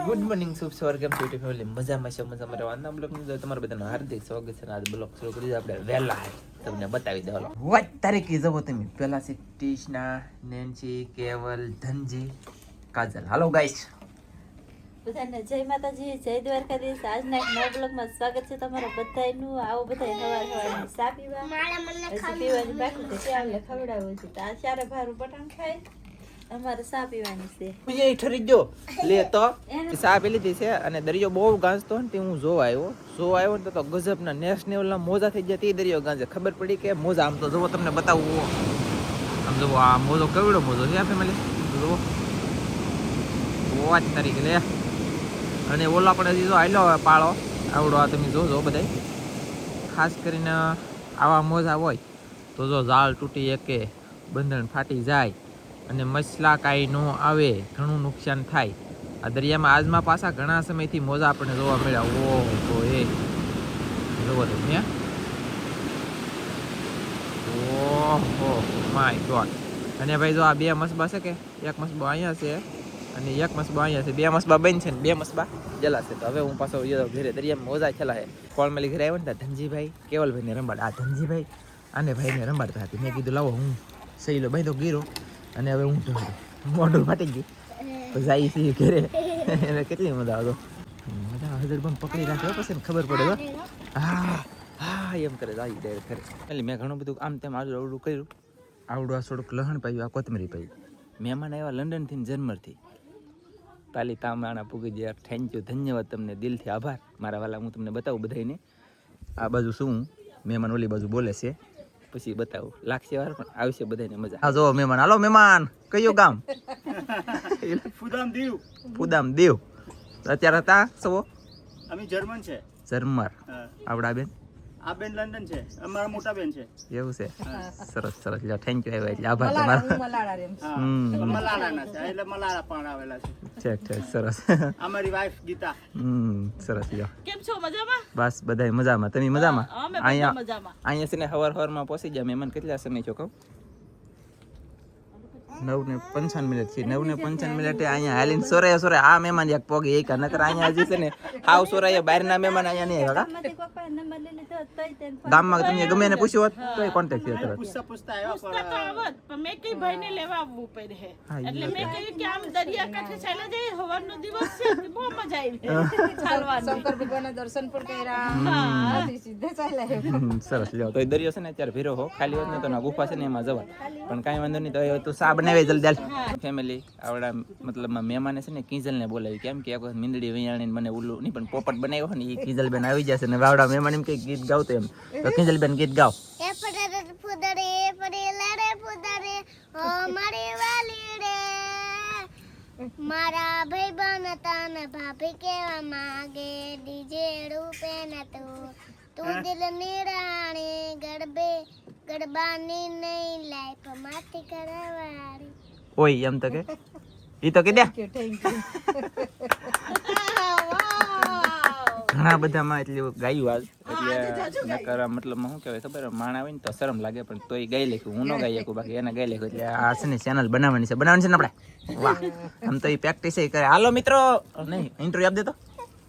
Good morning શુભ સવાર કેમ છો ફેમિલી મજામાં છે મજામાં રહેવાના બ્લોગ ની તમારા બધાનું હાર્દિક સ્વાગત છે આજ બ્લોગ શરૂ કરી આપણે વહેલા તમને બતાવી દો વાત તારીખે જવો તમે પહેલા છે ટીશના નેન્સી કેવલ ધનજી કાજલ હાલો ગાઈસ બધાને જય માતાજી જય દ્વારકાધીશ આજના એક નવા બ્લોગમાં સ્વાગત છે તમારા બધાનું આવો બધા સવાર સા પીવા પીવાની બાકી છે ત્યાં ખવડાવું છે તો આ ચારે ભારું પટાણ ખાય અમારે સા પીવાની છે બીજે ઠરી ગયો લે તો સા પી લીધી છે અને દરિયો બહુ ગાંજતો ને તે હું જોવા આવ્યો ને તો ગજબના નેશનલ ના મોજા થઈ ગયા તે દરિયો ગાંજે ખબર પડી કે મોજા આમ તો જોવો તમને બતાવું આમ જોવો આ મોજો કેવડો મોજો છે ફેમિલી જોવો વાત તારીખ લે અને ઓલો આપણે જો આયલો પાળો આવડો આ તમે જોજો બધાય ખાસ કરીને આવા મોજા હોય તો જો ઝાડ તૂટી એકે બંધન ફાટી જાય અને મસલા કાંઈ ન આવે ઘણું નુકસાન થાય આ દરિયામાં આજમાં પાછા ઘણા સમયથી મોજા આપણને જોવા મળ્યા ઓહો એ જોવો તમે ઓહો માય ગોડ અને ભાઈ જો આ બે મસબા છે કે એક મસબો અહીંયા છે અને એક મસબા અહીંયા છે બે મસબા બંધ છે ને બે મસબા જલા છે તો હવે હું પાછો ઘરે દરિયામાં મોજા છેલ્લા છે કોળમેલી ઘરે આવ્યો ને ધનજીભાઈ કેવલભાઈને રંબાડ આ ધનજીભાઈ આને ભાઈને રંબાડતા હતી મેં કીધું લાવો હું સહીલો ભાઈ તો ગીરો અને હવે હું મોઢું ફાટી ગયું તો જાય છે ઘરે એને કેટલી મજા આવતો મજા હજર બંધ પકડી રાખ્યો પછી ને ખબર પડે હા હા એમ કરે જાય ડાયરેક્ટ ઘરે એટલે મેં ઘણું બધું આમ તેમ આવડું કર્યું આવડું આ થોડુંક લહણ પાયું આ કોથમરી પાયું મહેમાન આવ્યા લંડનથી ને જર્મનથી તાલી તામાણા પૂગી ગયા થેન્ક યુ ધન્યવાદ તમને દિલથી આભાર મારા વાલા હું તમને બતાવું બધાને આ બાજુ શું મહેમાન ઓલી બાજુ બોલે છે પછી બતાવું લાગશે વાર પણ આવશે બધાને મજા હા જો મહેમાન હાલો મહેમાન કયું ગામ ફુદામ દીવ અત્યારે હતા સવો અમે જર્મન છે જર્મર આવડા બેન આ બેન લંડન છે અમારા મોટા બેન છે એવું છે સરસ સરસ લ્યો થેન્ક યુ આવ્યા એટલે આભાર તમારો મલાળાના છે એટલે મલાળા પણ આવેલા છે ઠીક સરસ અમારી વાઈફ ગીતા સરસ લ્યો કેમ છો મજામાં બસ બધાય મજામાં તમે મજામાં અમે અહીંયા મજામાં અહીંયા છે ને હવારમાં પહોંચી ગયા મહેમાન કેટલા સમય છો કહું 9:55 છે 9:55 અહીંયા હાલીને સોરે આ મહેમાન એક પોગી એક નકર અહીંયા હજી છે ને હાવ સોરાય બહારના મહેમાન અહીંયા નહીં આવ્યા ગામમાં તમે ગમે એને પૂછ્યું હોત તોય કોન્ટેક્ટ થયો તરત પૂછતા આવ્યા પણ મેં કઈ ભાઈને લેવા આવવું પડે હે એટલે મેં કહ્યું કે આમ દરિયા કાંઠે ચાલે જાય હવારનો દિવસ છે બહુ મજા આવી ચાલવાની શંકર ભગવાનના દર્શન પણ કર્યા સીધે ચાલ્યા સરસ લ્યો તો દરિયો છે ને અત્યારે ભીરો હો ખાલી હોત ને તો ના ગુફા છે ને એમાં જવા પણ કાંઈ વાંધો નહીં તો તું સા બનાવી જલ્દી ફેમિલી આવડા મતલબમાં મહેમાને છે ને કિંજલને બોલાવી કેમ કે એક વખત મીંદડી વૈયાણીને મને ઉલ્લું નહીં પણ પોપટ બનાવ્યો ને એ કિંજલબેન આવી જશે ને આવડા મહેમાન એમ કે ગીત ગાવતો એમ તો કિંજલબેન ગીત ગાવ મારા ભાઈ બનતા ને ભાભી કેવા માંગે ડીજે રૂપે ન તું દિલ નિરાણી ગરબાની નહીં લાઈફ માથી કરવારી ઓય એમ તો કે ઈ તો કે દે ઘણા બધામાં એટલું ગાયું આજ એટલે નકર મતલબમાં શું કહેવાય ખબર માણા હોય ને તો શરમ લાગે પણ તોય ગાઈ લેખું હું ન ગાઈ શકું બાકી એને ગાઈ લેખું એટલે આ છે ને ચેનલ બનાવવાની છે ને આપણે વાહ આમ તો એ પ્રેક્ટિસ કરે હાલો મિત્રો નહીં ઇન્ટરવ્યુ આપ દેતો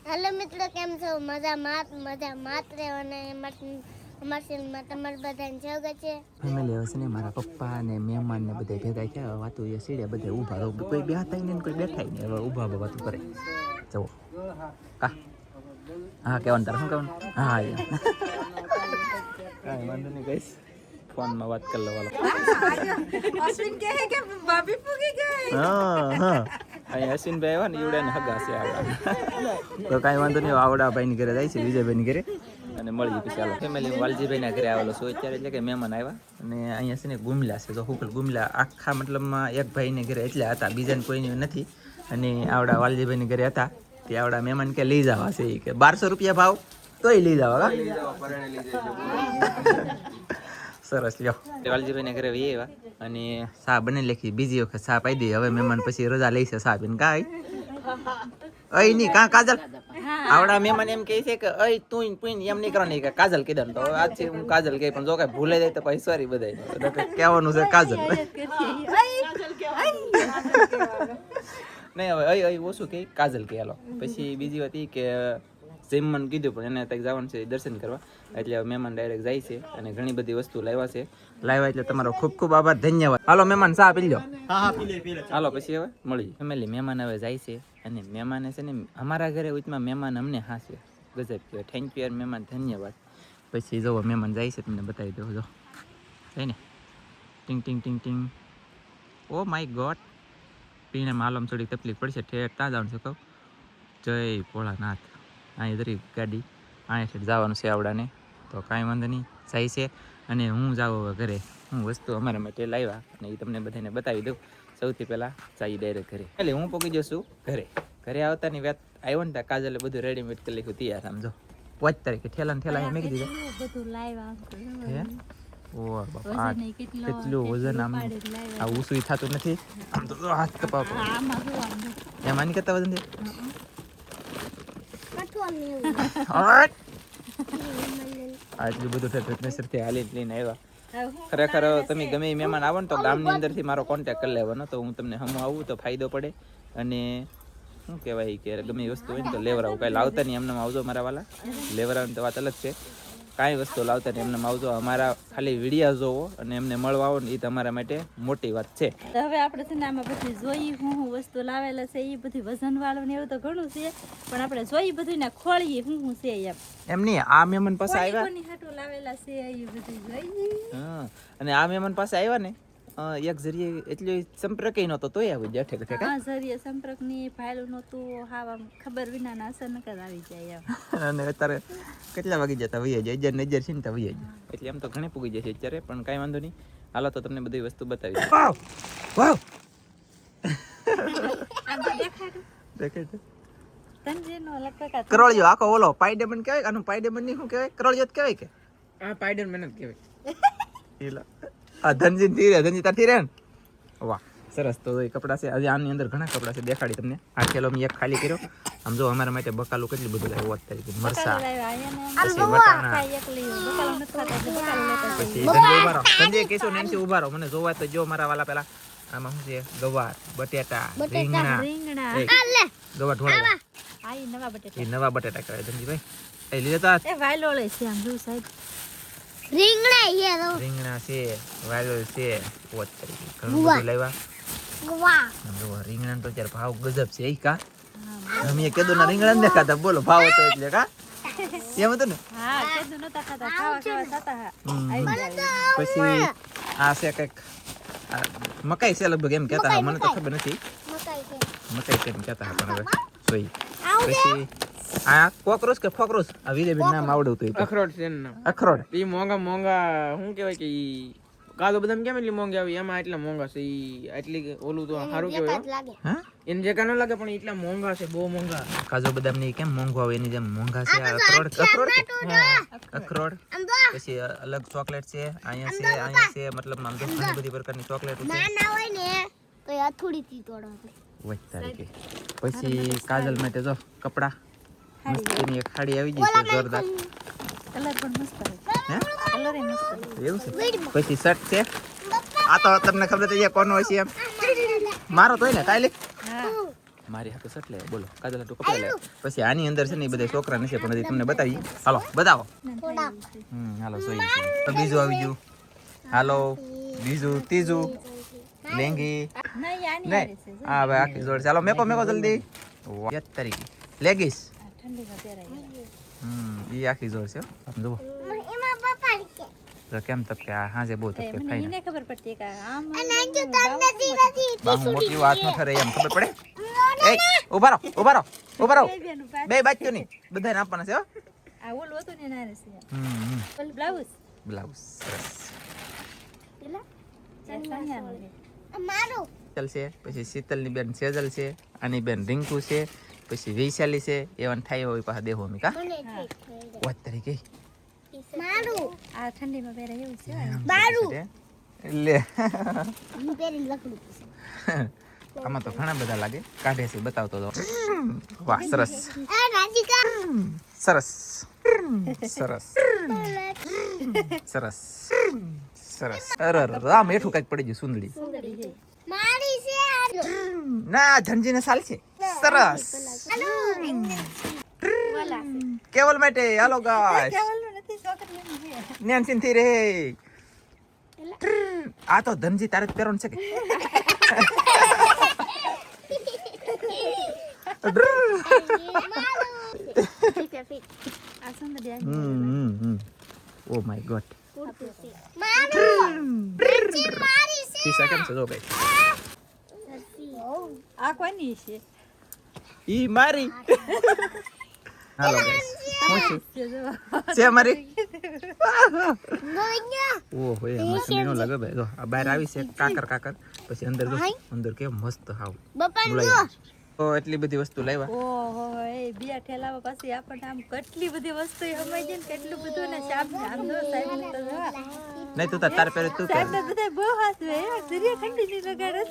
હેલો મિત્રો કેમ છો મજા માત રહેવો અને અમારી તમારે બધાને સ્વાગત છે ફેમિલી હશે ને મારા પપ્પા ને મહેમાન ને બધા ભેગા થયા વાતો એ સીડે બધા ઊભા કોઈ બેઠા ને કોઈ બેઠાય ને હવે ઊભા વાતો કરે જવો કા હા કેવાનું તારે શું કહેવાનું હા કાંઈ વાંધો નહીં કહીશ ફોનમાં વાત કરી લેવાનો અશ્વિન કહે કે ભાભી પૂગી ગઈ હા અહીંયા અશ્વિનભાઈ આવ્યા ને ઈવડે ને હગા છે આગળ તો કાંઈ વાંધો નહીં આવડા ભાઈની ઘરે જાય છે વિજયભાઈની ઘરે અને મળી પછી ચાલો ફેમિલી વાલજીભાઈના ઘરે આવેલો છું અત્યારે એટલે કે મહેમાન આવ્યા અને અહીંયા છે ને ગુમલા છે તો હુકલ ગુમલા આખા મતલબમાં એક ભાઈને ઘરે એટલા હતા બીજાને કોઈની નથી અને આવડા વાલજીભાઈની ઘરે હતા તે આવડા મહેમાન કે લઈ જવા છે કે 1200 રૂપિયા ભાવ તોય લઈ જવા સરસ લ્યો વાલજીભાઈને ઘરે વી આવ્યા અને સા બને લેખી બીજી વખત સા પાઈ દઈ હવે મહેમાન પછી રજા લઈશે સા પીને કાંઈ અય નહીં કાં કાજલ આવડા મહેમાન એમ કહે છે કે અય તું પીન એમ નહીં કરવાની કે કાજલ કીધા તો આજથી હું કાજલ કહી પણ જો કઈ ભૂલે જાય તો પછી સોરી બધાય કહેવાનું છે કાજલ નહીં હવે અહીં ઓછું કે કાજલ કે હાલો. પછી બીજી વાત એ કે જેમ કીધું પણ એને ત્યાં જવાનું છે દર્શન કરવા, એટલે હવે મહેમાન ડાયરેક્ટ જાય છે અને ઘણી બધી વસ્તુ લાવ્યા એટલે તમારો ખૂબ ખૂબ આભાર, ધન્યવાદ. હાલો મહેમાન ચા પી લો. હા પી લે હાલો પછી હવે મળી ફેમિલી. મહેમાન હવે જાય છે અને મહેમાને છે ને અમારા ઘરે ઉચમાં મહેમાન અમને હાશે ગજબ કહેવાય. થેન્ક યુ યાર મહેમાન, ધન્યવાદ. પછી જો મહેમાન જાય છે તમને બતાવી દો. જો છે ને ટીંગ ટીંગ ટીંગ ટીંગ. ઓ માય ગોડ, પીણામાં આલમ થોડી તકલીફ પડશે. ઠેઠ ત્યાં જવાનું છે કહું. જય ભોળાનાથ. અહીં દરેક ગાડી અહીંથી જવાનું છે આવડાને, તો કાંઈ વાંધો નહીં, જાય છે. અને હું જાઉં હવે ઘરે. હું વસ્તુ અમારા માટે લાવ્યા અને એ તમને બધાને બતાવી દઉં. સૌથી પહેલાં જઈ ડાયરેક્ટ ઘરે. એટલે હું પહોંચી જશું ઘરે આવતાની વાત આવ્યો ને ત્યાં કાજલે બધું રેડીમેડ કરી લખ્યું તૈયાર. આમ જો 5 તારીખે ઠેલા મેં કીધું બધું લાવ્યા હે. ઓ બાપા કેટલું વજન. આમ આ ઊંચું થતું નથી. આમ તો હાથ કપાવતો એમ આની કરતા વજન છે. આટલું બધું ફિટનેસરથી હાલી લઈને આવ્યા. ખરેખર તમે ગમે એ મહેમાન આવો ને તો ગામની અંદરથી મારો કોન્ટેક્ટ કરી લેવાનો, તો હું તમને હમું આવું તો ફાયદો પડે. અને શું કહેવાય કે ગમે એ વસ્તુ હોય ને તો લેવરાવું. કાંઈ લાવતા નહીં એમને આવજો મારા વાલા. લેવરાવાની તો વાત અલગ છે. કાંઈ વસ્તુ લાવતા નહીં એમને આવજો. અમારા ખાલી વિડીયા જોવો અને એમને મળવા આવો ને એ તમારા માટે મોટી વાત છે. હવે આપણે છે ને આમાં બધી જોઈ હું વસ્તુ લાવેલા છે એ બધી વજન વાળું ને એવું તો ઘણું છે, પણ આપણે જોઈ બધું ને ખોળીએ હું છે એમ નહીં. આ મહેમાન પાસે આવ્યા કોની હાટું લાવેલા છે એ બધું જોઈ. હા, અને આ મહેમાન પાસે આવ્યા ને એક જરીએ એટલો સંપર્ક નહોતો તોય આવી જાય ઠેક ઠેક. હા જરીએ સંપર્ક ની ફાઇલ નહોતું હાવા ખબર વિના ના અચાનક જ આવી જાય એમ. અને અત્યારે કેટલા વાગી જતા વૈયા જાય, નજર છે ને ત્યાં વૈયા જાય. એટલે એમ તો ઘણી પૂગી જાય છે અત્યારે, પણ કાંઈ વાંધો નહીં. હાલો તો તમને બધી વસ્તુ બતાવી. વાવ વાવ દેખાય તંજેનો લગભગ કરોળિયો આખો ઓલો પાયડેમન કહેવાય. આનું પાયડેમન ની શું કહેવાય? કરોળિયો જ કહેવાય કે આ પાયડેમન જ કહેવાય. આ ધનજી થી રે, ધનજી તારથી રે ને. વાહ સરસ. તો એ કપડા છે આજે આની અંદર ઘણા કપડા છે, દેખાડી તમને. આ થેલો મેં એક ખાલી કર્યો. આમ જો અમારા માટે બકાલું કેટલું બધું લાવ્યું. 8 તારીખે મરસા, પછી વટાણા, પછી ધનજી ઉભા રહો. ધનજી કહેશું નેન્સી ઉભા રહો. મને જોવા તો જો મારા વાલા. પેલા આમાં શું છે? ગવાર, બટેટા, રીંગણા, ગવાર ઢોળવા. આ ઈ નવા બટેટા. એ નવા બટેટા કહેવાય ધનજીભાઈ. એ લીધા એ વાયલોળે છે આમ જો સાહેબ. રીંગણા છે, વાયલોળ છે. 5 તારીખે ઘણું બધું લાવ્યા. રીંગણા તો અત્યારે ભાવ ગજબ છે. એ કા અમે કેદો ના રીંગણા ને ખાતા. બોલો ભાવ હતો એટલે કા એમ હતું ને. હા કેદુ નતા ખાતા, ખાવા થતા. હા પછી આ છે કઈક મકાઈ છે લગભગ એમ કહેતા. મને તો ખબર નથી મકાઈ છે એમ કહેતા. પણ હવે સોઈ. પછી આ કોકરોચ કે ફોકરોચ આ વિરેબેન નામ આવડતું હતું. અખરોટ છે એનું નામ. અખરોટ. ઈ મોંઘા શું કહેવાય કે ઈ કાજુ બદામ કેમ એટલી મોંઘી આવી, એમાં એટલા મોંઘા છે. ઈ એટલી ઓલું તો સારું કહેવાય. હા એને જે કાનો લાગે પણ એટલા મોંઘા છે, બહુ મોંઘા. કાજુ બદામ ની કેમ મોંઘો આવે એની જેમ મોંઘા છે આ અખરોટ. પછી અલગ ચોકલેટ છે. અહીંયા છે મતલબ આમ તો ઘણી બધી પ્રકારની ચોકલેટ છે. પછી કાજલ માટે જો કપડા મસ્તીની એક ખાડી આવી ગઈ છે જોરદાર. કલર પણ મસ્ત છે. હે કલર એ મસ્ત છે. એવું છે. પછી શર્ટ છે. આ તો તમને ખબર હતી કોનો હશે એમ. મારો તો હોય ને કાલે મારી હાથે શર્ટ લે. બોલો કાજલ હાટુ કપડા લે. પછી આની અંદર છે ને એ બધા છોકરા નથી પણ હજી તમને બતાવી. હાલો બતાવો. હાલો જોઈએ છે. બીજું આવી ગયું. હાલો બીજું ત્રીજું લેંગી નહીં આની નહીં. હારે છે. હા ભાઈ આખી જોડ. ચાલો મેકો જલ્દી. 7 તારીખે લેગીસ. ઠંડીમાં પહેરાય. એ આખી જોડ છે. આમ જુઓ તો કેમ તપકે. આ હાજે બહુ તપકે. મને ખાઈ એને ખબર પડતી કે આમ બાહુ મોટી વાત ન ઠરે એમ ખબર પડે. એ ઉભા રહો બે બાજુ નહીં બધાને આપવાના છે હો. આ ઓલું હતું ને એના હારે છે. ઓલું બ્લાઉઝ બ્લાઉઝ સરસ ચણિયાનું છે. ચાલશે. પછી શીતલની બેન સેજલ છે. આની બેન રિંકુ છે. પછી વૈશાલી છે. એવાને થાય હોય પાછા દેહો મી કા 8 તારીખે. આ ઠંડીમાં પહેરાય એવું છે. લે આમાં તો ઘણા બધા લાગે. કાઢે છે બતાવતો તો. વાહ સરસ સરસ સરસ સરસ સરસ. અરે આ મેઠું કઈક પડી ગયું સુંદડી. સુંદરી છે. મારી છે ના ધનજીને ચાલશે સરસ કેવલ માટે હાલો ગાઈસ કેવલનું નથી છોકરીઓનું છે. નેન્સિન થી રે આ તો ધનજી તારે જ પહેરવાનું છે કે આ સુંદર ઓ માય ગોડ મારું પીસા કેમ છે જો કઈ આ કોની છે ઈ મારી હાલો ગાઈસ હું છું જે જો. છે મારી ગોયા ઓહો એ મસ્તી નો લાગે ભાઈ જો આ બહાર આવી છે કાકર પછી અંદર જો અંદર કેમ મસ્ત હાવ બપન બોલાય તો એટલી બધી વસ્તુ લાવ્યા ઓહો એ બે ઠેલાવા પછી આપણને આમ કેટલી બધી વસ્તુ સમજાય છે ને કેટલું બધું ને સાહેબ આમ જો સાહેબ ને તો જો. નહીં તું તાર પહેરે તું સાહેબ પહેર ને બધા બહુ હાથ વે દરિયા ઠંડી ની લગાડે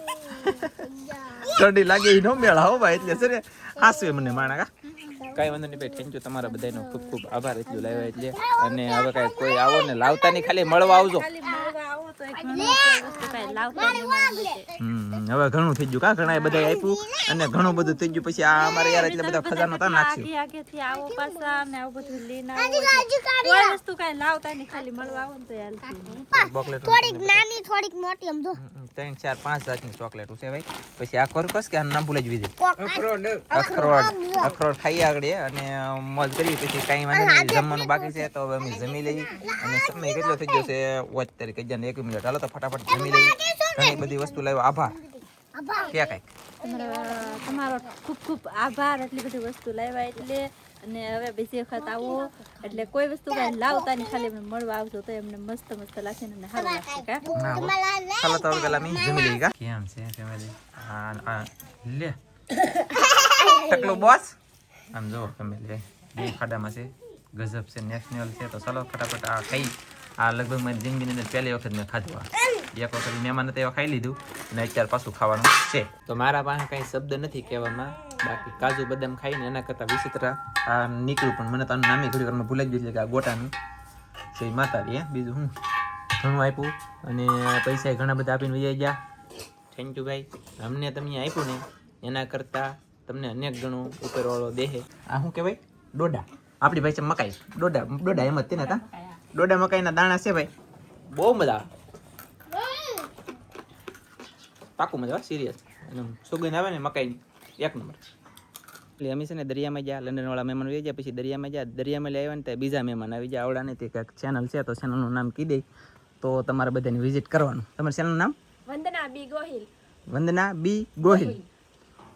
ઠંડી લાગે ઈ નો મેળા હો ભાઈ એટલે છે ને હાસવે મને માણા કા કઈ વાંધો નહીં ભાઈ થેન્ક યુ તમારા બધાનો ખૂબ ખૂબ આભાર એટલું લાવ્યા એટલે અને હવે કાંઈ કોઈ આવો ને લાવતા નહીં ખાલી મળવા આવજો ખાલી મળવા આવો તો એક ઘણું કોઈ વસ્તુ કાંઈ લાવતા નહીં મળે. હવે ઘણું થઈ ગયું કા ઘણા બધા આપ્યું અને ઘણું બધું થઈ ગયું પછી આ અમારે યાર એટલે બધા ખજાનો તા નાખ્યું આગે આગેથી આવો પાછા ને આવું બધું લઈને આવો એટલે કોઈ વસ્તુ કાંઈ લાવતા નહીં ખાલી મળવા આવો ને તો હાલશે. ચોકલેટ થોડીક નાની થોડીક મોટી આમ જો 3 4 5 જાતની ચોકલેટ છે ભાઈ પછી આ કોરકસ કે આનું નામ ભૂલાઈ જ દીધું અખરોટ અખરોટ ખાઈ આગળ અને મોજ કરી પછી કાંઈ વાંધો નહીં જમવાનું બાકી છે તો હવે અમે જમી લઈએ અને સમય કેટલો થઈ ગયો છે વોચ તરીકે જન 1 મિનિટ હાલો તો ફટાફટ જમી લઈએ ઘણી બધી વસ્તુ લાવ્યો આભાર ક્યાં કાંઈક તમારો ખૂબ ખૂબ આભાર એટલી બધી વસ્તુ લાવ્યા એટલે અને હવે બીજી વખત આવો એટલે કોઈ વસ્તુ કાંઈ લાવતા નહીં ખાલી એમને મળવા આવજો તો એમને મસ્ત મસ્ત લાગશે ને અમને સારું લાગશે કા ના હો. ચાલો તો હવે પેલા અમે જમી લઈએ કા કેમ છે ફેમિલી આ લે ટકલો બોસ આમ જો ફેમિલી બે ખાડામાં છે ગજબ છે નેશનલ છે તો ચાલો ફટાફટ આ ખાઈ આ લગભગ મારી જિંદગીની અંદર પહેલી વખત મેં ખાધું આ એક વખત મહેમાન હતા એવા ખાઈ લીધું અને અત્યારે પાછું ખાવાનું છે તો મારા પાસે કાંઈ શબ્દ નથી કહેવામાં બાકી કાજુ બદામ ખાઈને એના કરતાં વિચિત્ર આ નીકળ્યું પણ મને તો આનું નામે ઘડી વારમાં ભૂલાઈ ગયું છે કે આ ગોટાનું છે એ માતાજી હે બીજું હું ઘણું આપ્યું અને પૈસા ઘણા બધા આપીને વહી ગયા થેન્ક યુ ભાઈ અમને તમે આપ્યું ને એના કરતાં તમને અનેક ગણું ઉપરવાળો દેહે આ શું કહેવાય ડોડા આપણી ભાઈ છે મકાઈ ડોડા એમ જ તે ને તા ડોડા મકાઈના દાણા છે ભાઈ બહુ મજા આવે પાકું મજા આવે સિરિયસ અને સુગંધ આવે ને મકાઈની એક નંબર એટલે અમે છે ને દરિયામાં ગયા લંડનવાળા મહેમાન આવી ગયા પછી દરિયામાં ગયા દરિયામાં લઈ આવ્યા ને ત્યાં બીજા મહેમાન આવી ગયા આવડા ને તે કંઈક ચેનલ છે તો ચેનલનું નામ કહી દે તો તમારે બધાને વિઝિટ કરવાનું તમારા ચેનલનું નામ વંદના બી ગોહિલ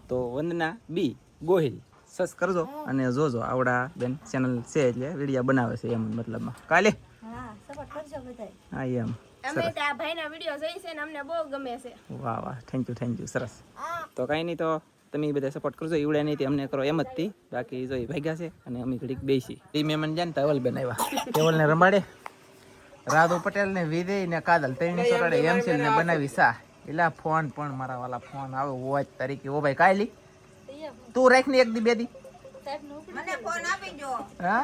તો વંદના બી ગોહિલ સર્ચ કરજો અને જોજો આવડા બેન ચેનલ છે એટલે વિડીયો બનાવે છે એમ મતલબમાં કાલે હા સપોર્ટ કરજો બધાય હા એમ અમે ત્યાં ભાઈના વિડીયો જોઈ છે ને અમને બહુ ગમે છે. વાહ વાહ થેન્ક યુ સરસ તો કાંઈ નહીં તો તમે બધા સપોર્ટ કરજો ઈવડે નહીં તે અમને કરો એમ જ થી બાકી જો એ ભાગ્યા છે અને અમે ઘડીક બેસી એ મહેમાન જાય ને તવલ બનાવ્યા કેવલ ને રમાડે રાધુ પટેલ ને વિદય ને કાદલ ત્રણે સોટાડે એમસીલ ને બનાવી સા એલા ફોન પણ મારા વાલા ફોન આવે વોચ તરીકે ઓ ભાઈ કાયલી તું રાખ ને એક દી બે દી હા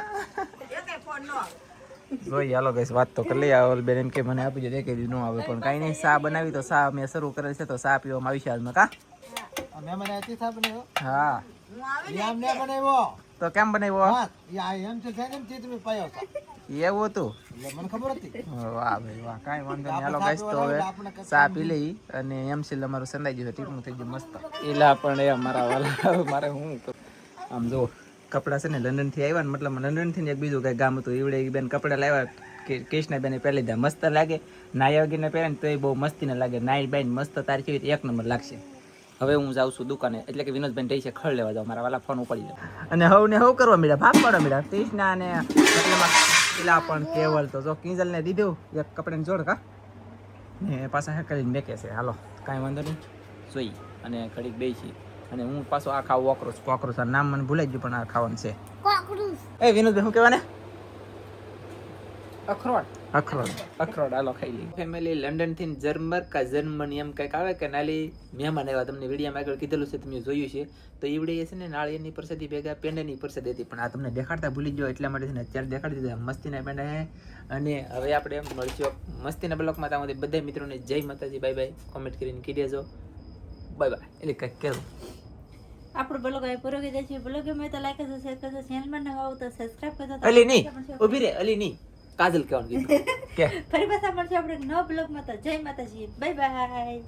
જોઈ હાલો ગઈશ વાત તો કરી લઈએ ઓલ બેન એમ કે મને આપી દે કે ન આવે પણ કાંઈ નહીં સા બનાવી તો સા મેં શરૂ કરેલ છે તો સા પીવામાં આવી છે આજમાં કા હા તો કેમ બનાવ્યો એવું હતું વાહ ભાઈ વાહ કાંઈ વાંધો નહીં હાલો ગઈશ તો હવે સા પી લઈ અને એમસીલ અમારું સંદાઈ ગયું ટીપનું થઈ ગયું મસ્ત એલા પણ એ મારા વાલા મારે હું આમ જો કપડાં છે ને લંડનથી આવ્યા ને મતલબ લંડનથી ને એક બીજું કંઈ ગામ હતું એવડે એક બેન કપડાં લાવ્યા કે કેશના બેને પહેરી દીધા મસ્ત લાગે નાયા વગીને પહેરે ને તો એ બહુ મસ્તીને લાગે નાઈ બાઈને મસ્ત તારી કેવી એક નંબર લાગશે હવે હું જાઉં છું દુકાને એટલે કે વિનોદભાઈ રહી છે ખડ લેવા જાઉં મારા વાલા ફોન ઉપાડી જાય અને હવ ને હવ કરવા મળ્યા ભાગ પાડવા મળ્યા કૃષ્ણા ને મતલબ પેલા પણ કેવલ તો જો કિંજલને દીધું એક કપડાની જોડ કા ને પાછા હે કરીને મેકે છે હાલો કાંઈ વાંધો નહીં જોઈ અને ઘડીક બેસી અને હું પાછો આ ખાવ કોકરોચ નામ મને ભૂલાઈ ગયું પણ આ ખાવાનું છે એ વિનોદભાઈ શું કહેવાને અખરોટ હાલો ખાઈ લઈ ફેમિલી લંડન થી જર્મની એમ કંઈક આવે કે નાલી મહેમાન આવ્યા તમને વિડીયોમાં આગળ કીધેલું છે તમે જોયું છે તો ઈવડે છે ને નાળિયેરની પ્રસાદી ભેગા પેંડાની પ્રસાદી હતી પણ આ તમને દેખાડતા ભૂલી ગયો એટલા માટે છે ને અત્યારે દેખાડી દીધા મસ્તીના પેંડા હે અને હવે આપણે એમ મળશું મસ્તીના બ્લોકમાં ત્યાં બધા મિત્રોને જય માતાજી બાય બાય કોમેન્ટ કરીને કહી દેજો બાય બાય. એટલે કંઈક કહેવું. આપણો બ્લોગ અહીં પૂરો કરી દે છે. બ્લોગ ગમે તો લાઈક કરજો, શેર કરજો, ચેનલમાં નવા આવો તો સબસ્ક્રાઇબ કરજો. અલી નહીં, ઊભી રે, અલી નહીં. કાજલ કહેવાનું કીધું. કે ફરી પાછા મળશે આપણે નવા બ્લોગમાં. તો જય માતાજી, બાય બાય.